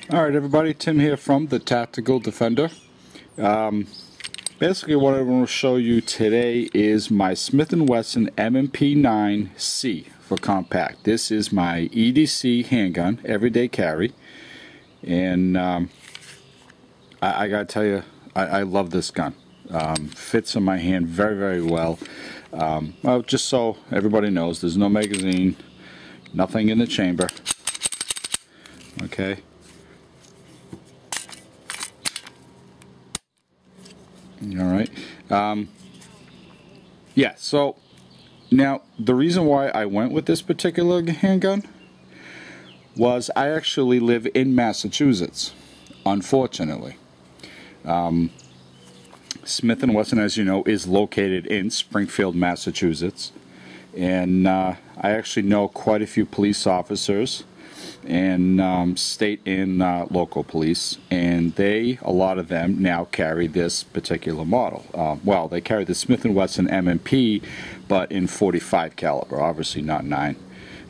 Alright everybody, Tim here from the Tactical Defender. Basically what I want to show you today is my Smith Wesson M&P9c for compact. This is my EDC handgun, everyday carry, and I gotta tell you, I love this gun. Fits in my hand very well. Well, just so everybody knows, there's no magazine, nothing in the chamber. Okay. Alright. Yeah, so now the reason why I went with this particular handgun was I actually live in Massachusetts, unfortunately. Smith & Wesson, as you know, is located in Springfield, Massachusetts, and I actually know quite a few police officers and state and local police, and a lot of them now carry this particular model. Well, they carry the Smith & Wesson M&P, but in .45 caliber, obviously not 9.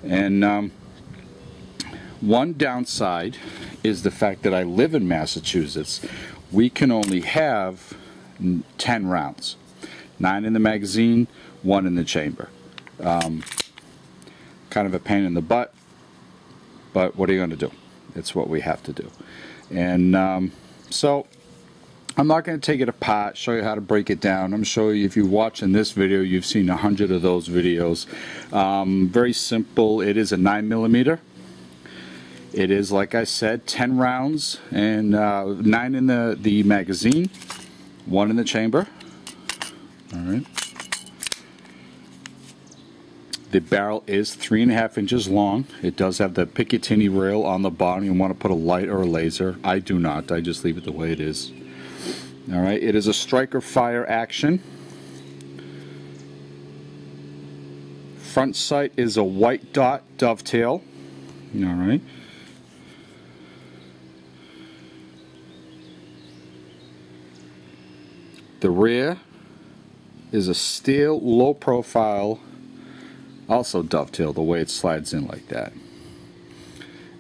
And one downside is the fact that I live in Massachusetts. We can only have 10 rounds, 9 in the magazine, 1 in the chamber. Kind of a pain in the butt, but what are you going to do? It's what we have to do. And so I'm not going to take it apart, show you how to break it down. I'm sure if you're watching this video, you've seen 100 of those videos. Very simple. It is a 9mm. It is, like I said, 10 rounds and 9 in the magazine, 1 in the chamber. Alright. The barrel is 3.5 inches long. It does have the Picatinny rail on the bottom. You want to put a light or a laser. I do not. I just leave it the way it is. Alright, it is a striker fire action. Front sight is a white dot dovetail. Alright. The rear is a steel low profile, also dovetail, the way it slides in like that.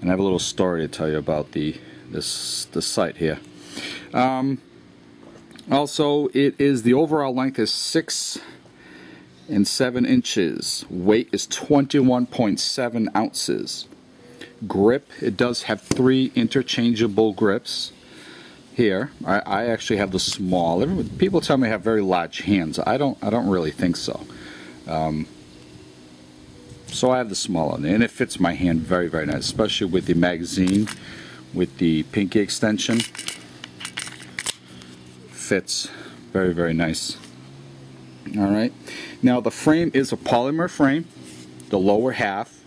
And I have a little story to tell you about the sight here. Also, the overall length is 6 and 7 inches. Weight is 21.7 ounces. Grip, it does have 3 interchangeable grips. Here, I actually have the small. People tell me I have very large hands. I don't really think so. So I have the small one, and it fits my hand very nice, especially with the magazine, with the pinky extension. Fits very nice. Alright, now the frame is a polymer frame. The lower half,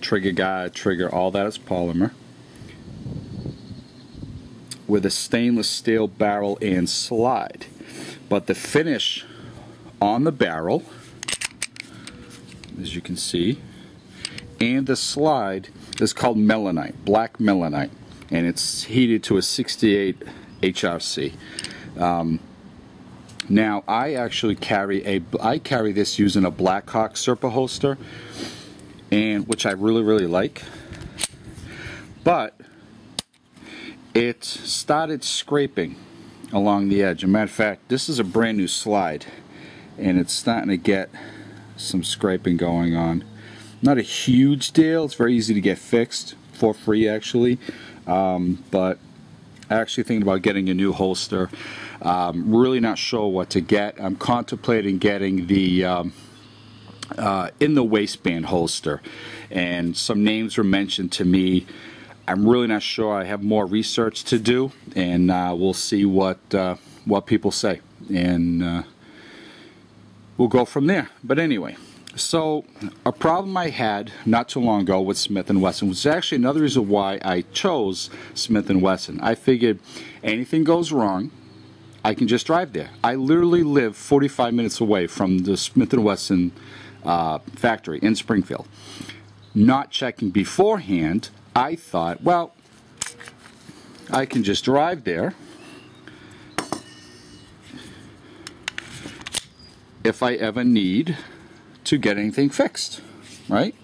trigger guide, trigger, all that is polymer, with a stainless steel barrel and slide. But the finish on the barrel, as you can see, and the slide is called melanite, black melanite, and it's heated to a 68 HRC. Now I actually carry this using a Blackhawk Serpa holster, and which I really like, but it started scraping along the edge. As a matter of fact, this is a brand new slide, and it's starting to get some scraping going on. Not a huge deal. It's very easy to get fixed for free, actually. But I'm actually thinking about getting a new holster. Really not sure what to get. I'm contemplating getting the in the waistband holster, and some names were mentioned to me. I'm really not sure. I have more research to do, and we'll see what people say, and we'll go from there. But anyway, so a problem I had not too long ago with Smith & Wesson was actually another reason why I chose Smith & Wesson. I figured anything goes wrong, I can just drive there. I literally live 45 minutes away from the Smith & Wesson factory in Springfield. Not checking beforehand, I thought, well, I can just drive there. If I ever need to get anything fixed, right?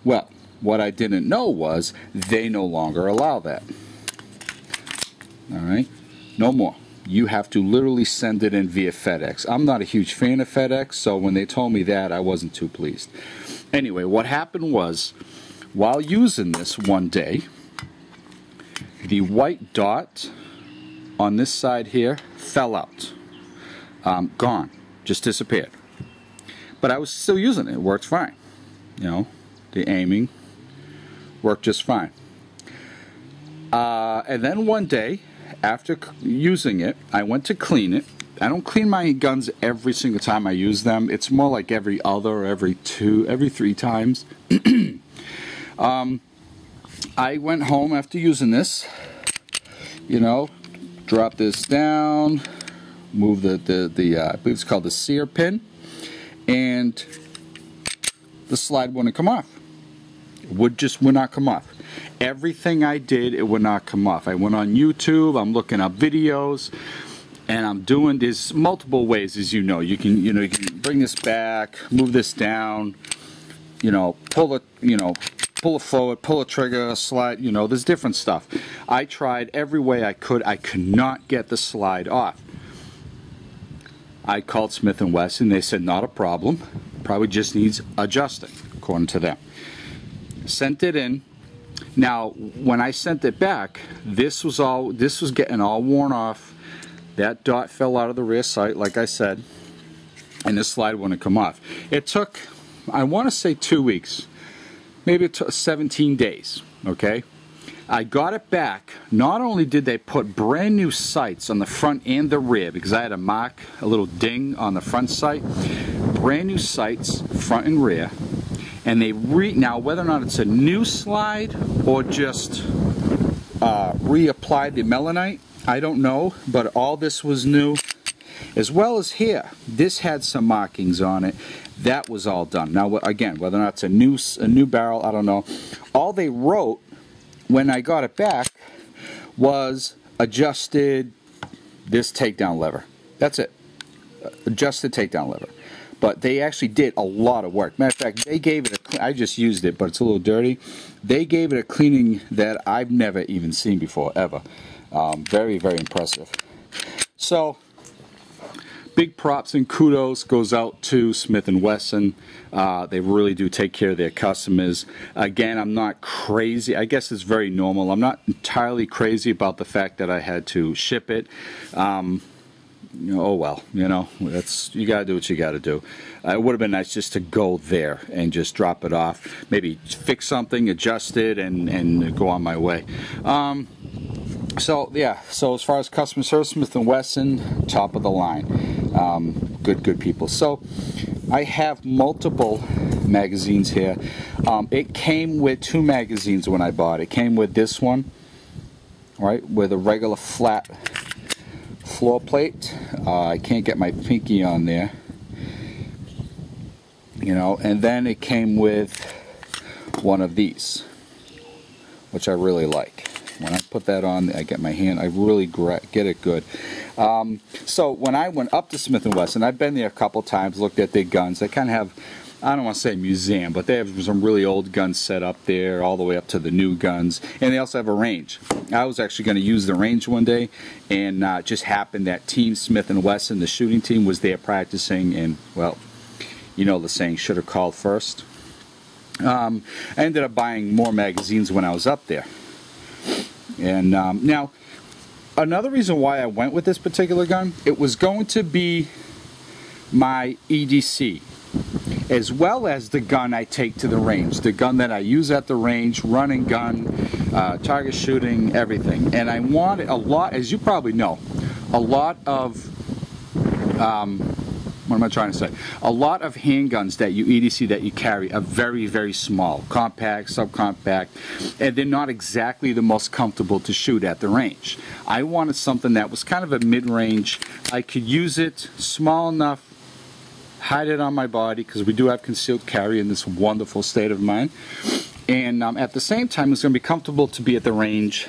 Well, what I didn't know was they no longer allow that. Alright, no more. You have to literally send it in via FedEx. I'm not a huge fan of FedEx, so when they told me that, I wasn't too pleased. Anyway, what happened was, while using this one day, the white dot on this side here fell out. Gone. Just disappeared. But I was still using it. It worked fine. You know, the aiming worked just fine. And then one day, after using it, I went to clean it. I don't clean my guns every single time I use them. It's more like every other, or every 3 times. I went home after using this, you know, drop this down, move I believe it's called the sear pin, and the slide wouldn't come off. It would not come off. Everything I did, it would not come off. I went on YouTube, I'm looking up videos, and I'm doing this multiple ways, as you know. You can bring this back, move this down, you know, pull it forward, pull a trigger, slide, you know, there's different stuff. I tried every way I could. I could not get the slide off. I called Smith Wesson. They said not a problem, probably just needs adjusting, according to them. Sent it in. Now, when I sent it back, this was getting all worn off. That dot fell out of the rear sight, like I said, and this slide wouldn't come off. It took, I want to say 2 weeks, maybe 17 days, okay? I got it back. Not only did they put brand new sights on the front and the rear, because I had to mark a little ding on the front sight, brand new sights, front and rear, and they now whether or not it's a new slide or just reapplied the melanite, I don't know, but all this was new. As well as here, this had some markings on it. That was all done. Now again, whether or not it's a new barrel, I don't know. All they wrote when I got it back was adjusted this takedown lever. That's it. Adjusted takedown lever. But they actually did a lot of work. Matter of fact, they gave it I just used it, but it's a little dirty. They gave it a cleaning that I've never even seen before, ever. Very, very impressive. So, big props and kudos goes out to Smith & Wesson. They really do take care of their customers. Again, I'm not crazy. I guess it's very normal. I'm not entirely crazy about the fact that I had to ship it. You know, oh well, you know, you gotta do what you gotta do. It would have been nice just to go there and just drop it off, maybe fix something, adjust it, and go on my way. So yeah, so as far as customer service, Smith & Wesson, top of the line. Good people. So I have multiple magazines here. It came with 2 magazines when I bought it. It came with this one, right, with a regular flat floor plate. I can't get my pinky on there, you know, and then it came with one of these, which I really like. When I put that on, I get my hand, I really get it good. So when I went up to Smith & Wesson, I've been there a couple times, looked at their guns. They kind of have, I don't want to say museum, but they have some really old guns set up there, all the way up to the new guns. And they also have a range. I was actually going to use the range one day, and it just happened that Team Smith & Wesson, the shooting team, was there practicing, and, well, you know the saying, should have called first. I ended up buying more magazines when I was up there. And now, another reason why I went with this particular gun, it was going to be my EDC, as well as the gun I take to the range, the gun that I use at the range, running gun, target shooting, everything. And I wanted a lot, as you probably know, a lot of, what am I trying to say? A lot of handguns that you EDC that you carry are very, very small, compact, subcompact, and they're not exactly the most comfortable to shoot at the range. I wanted something that was kind of a mid-range. I could use it small enough, hide it on my body, because we do have concealed carry in this wonderful state of mind, and at the same time it's going to be comfortable to be at the range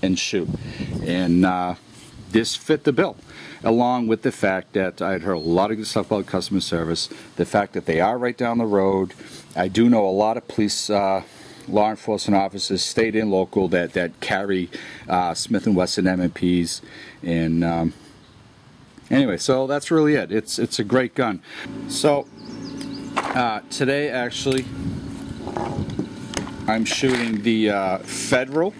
and shoot. And this fit the bill, along with the fact that I had heard a lot of good stuff about customer service, the fact that they are right down the road. I do know a lot of police law enforcement officers, state and local, that carry Smith Wesson M&Ps. And anyway, so that's really it. It's a great gun. So today, actually, I'm shooting the Federal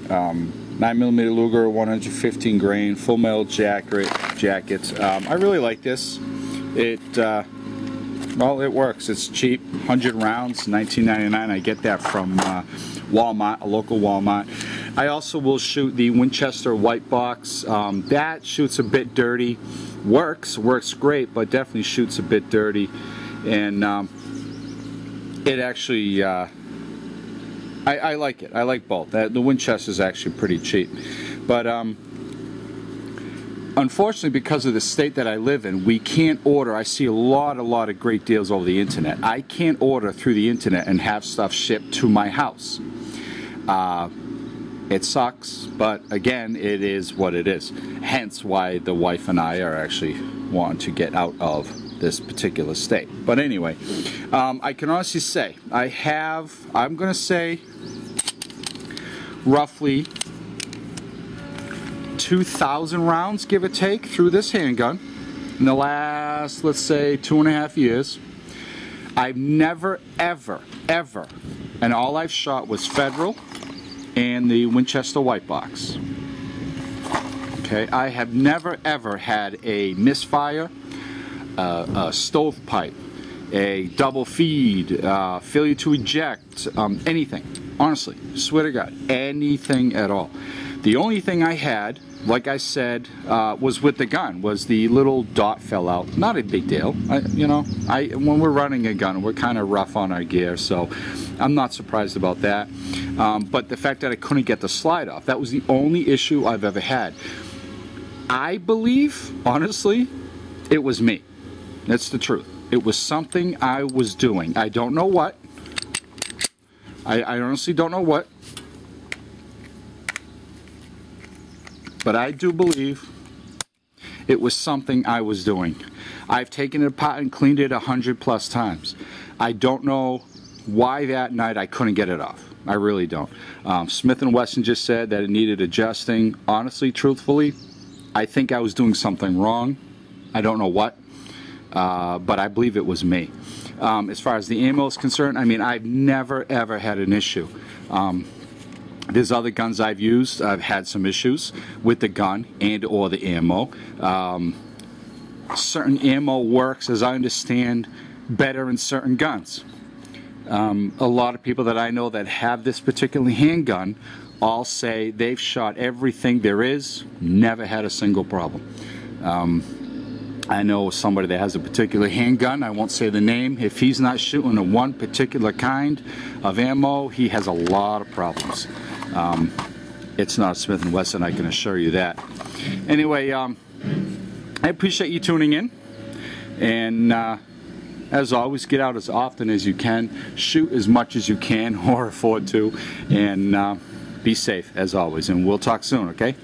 9mm Luger 115 grain full metal jackets. I really like this. Well, it works. It's cheap. 100 rounds, $19.99. I get that from Walmart, a local Walmart. I also will shoot the Winchester white box. That shoots a bit dirty. Works great, but definitely shoots a bit dirty. And it actually, I like it. I like both. The Winchester is actually pretty cheap. But unfortunately, because of the state that I live in, we can't order. I see a lot of great deals over the internet. I can't order through the internet and have stuff shipped to my house. It sucks, but again, it is what it is. Hence why the wife and I are actually wanting to get out of this particular state. But anyway, I can honestly say I'm going to say roughly 2,000 rounds, give or take, through this handgun in the last, let's say, 2.5 years. I've never, ever, and all I've shot was Federal and the Winchester white box. Okay, I have never, ever had a misfire, a stovepipe, a double feed, failure to eject, anything. Honestly, swear to God, anything at all. The only thing I had, like I said, was with the gun, was the little dot fell out. Not a big deal. When we're running a gun, we're kind of rough on our gear, so I'm not surprised about that. But the fact that I couldn't get the slide off, that was the only issue I've ever had. I believe, honestly, it was me. That's the truth. It was something I was doing. I don't know what. I honestly don't know what. But I do believe it was something I was doing. I've taken it apart and cleaned it 100+ times. I don't know why that night I couldn't get it off. I really don't. Smith & Wesson just said that it needed adjusting. Honestly, truthfully, I think I was doing something wrong. I don't know what, but I believe it was me. As far as the ammo is concerned, I mean, I've never, ever had an issue. There's other guns I've used. I've had some issues with the gun and or the ammo. Certain ammo works, as I understand, better in certain guns. A lot of people that I know that have this particular handgun all say they've shot everything there is, never had a single problem. I know somebody that has a particular handgun, I won't say the name. If he's not shooting a one particular kind of ammo, he has a lot of problems. It's not Smith & Wesson, I can assure you that. Anyway, I appreciate you tuning in, and as always, get out as often as you can, shoot as much as you can or afford to, and be safe as always, and we'll talk soon, okay?